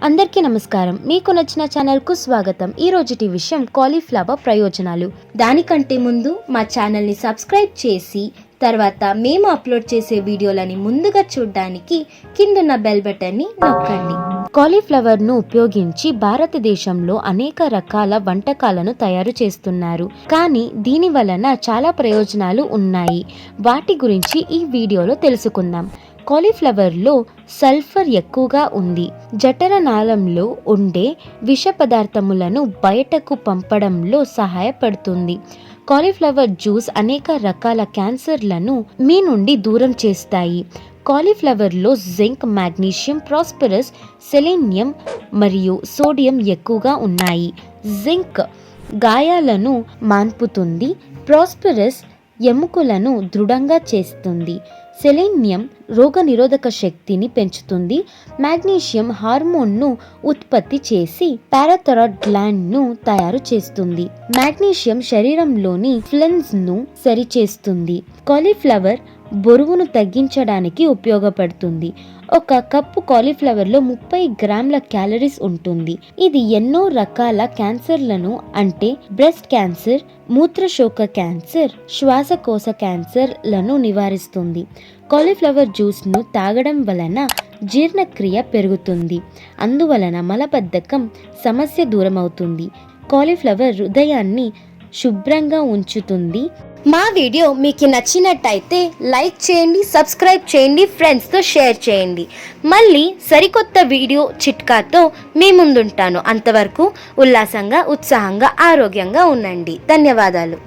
అందరికీ నమస్కారం. మీకు నచ్చిన ఛానల్కు స్వాగతం. ఈ రోజుటి విషయం కాలీఫ్లవర్ ప్రయోజనాలు. దానికంటే ముందు మా ఛానల్ని సబ్స్క్రైబ్ చేసి తర్వాత మేము అప్లోడ్ చేసే వీడియోలని ముందుగా చూడడానికి కిందున్న బెల్ బటన్ని నొక్కండి. కాలీఫ్లవర్ను ఉపయోగించి భారతదేశంలో అనేక రకాల వంటకాలను తయారు చేస్తున్నారు. కానీ దీని వలన చాలా ప్రయోజనాలు ఉన్నాయి. వాటి గురించి ఈ వీడియోలో తెలుసుకుందాం. కాలీఫ్లవర్లో సల్ఫర్ ఎక్కువగా ఉంది. జఠరనాళంలో ఉండే విష పదార్థములను బయటకు పంపడంలో సహాయపడుతుంది. కాలీఫ్లవర్ జ్యూస్ అనేక రకాల క్యాన్సర్లను మీ నుండి దూరం చేస్తాయి. కాలీఫ్లవర్లో జింక్, మాగ్నీషియం, ప్రాస్పరస్, సెలీనియం మరియు సోడియం ఎక్కువగా ఉన్నాయి. జింక్ గాయాలను మాన్పుతుంది. ప్రాస్పరస్ ఎముకలను దృఢంగా చేస్తుంది. సెలీనియం రోగనిరోధక శక్తిని పెంచుతుంది. మాగ్నీషియం హార్మోన్ను ఉత్పత్తి చేసి పారాథైరాయిడ్ గ్లాండ్ను తయారు చేస్తుంది. మాగ్నీషియం శరీరంలోని ఫ్లెన్స్-ను సరిచేస్తుంది. కాలీఫ్లవర్ బరువును తగ్గించడానికి ఉపయోగపడుతుంది. ఒక కప్పు కాలీఫ్లవర్లో 30 గ్రాముల క్యాలరీస్ ఉంటుంది. ఇది ఎన్నో రకాల క్యాన్సర్లను అంటే బ్రెస్ట్ క్యాన్సర్, మూత్రశోక క్యాన్సర్, శ్వాసకోశ క్యాన్సర్లను నివారిస్తుంది. కాలీఫ్లవర్ జ్యూస్ను తాగడం వలన జీర్ణక్రియ పెరుగుతుంది. అందువలన మలబద్ధకం సమస్య దూరమవుతుంది. కాలీఫ్లవర్ హృదయాన్ని శుభ్రంగా ఉంచుతుంది. మా వీడియో మీకు నచ్చినట్టయితే లైక్ చేయండి, సబ్స్క్రైబ్ చేయండి, ఫ్రెండ్స్తో షేర్ చేయండి. మళ్ళీ సరికొత్త వీడియో చిట్కాతో మీ ముందుంటాను. అంతవరకు ఉల్లాసంగా, ఉత్సాహంగా, ఆరోగ్యంగా ఉండండి. ధన్యవాదాలు.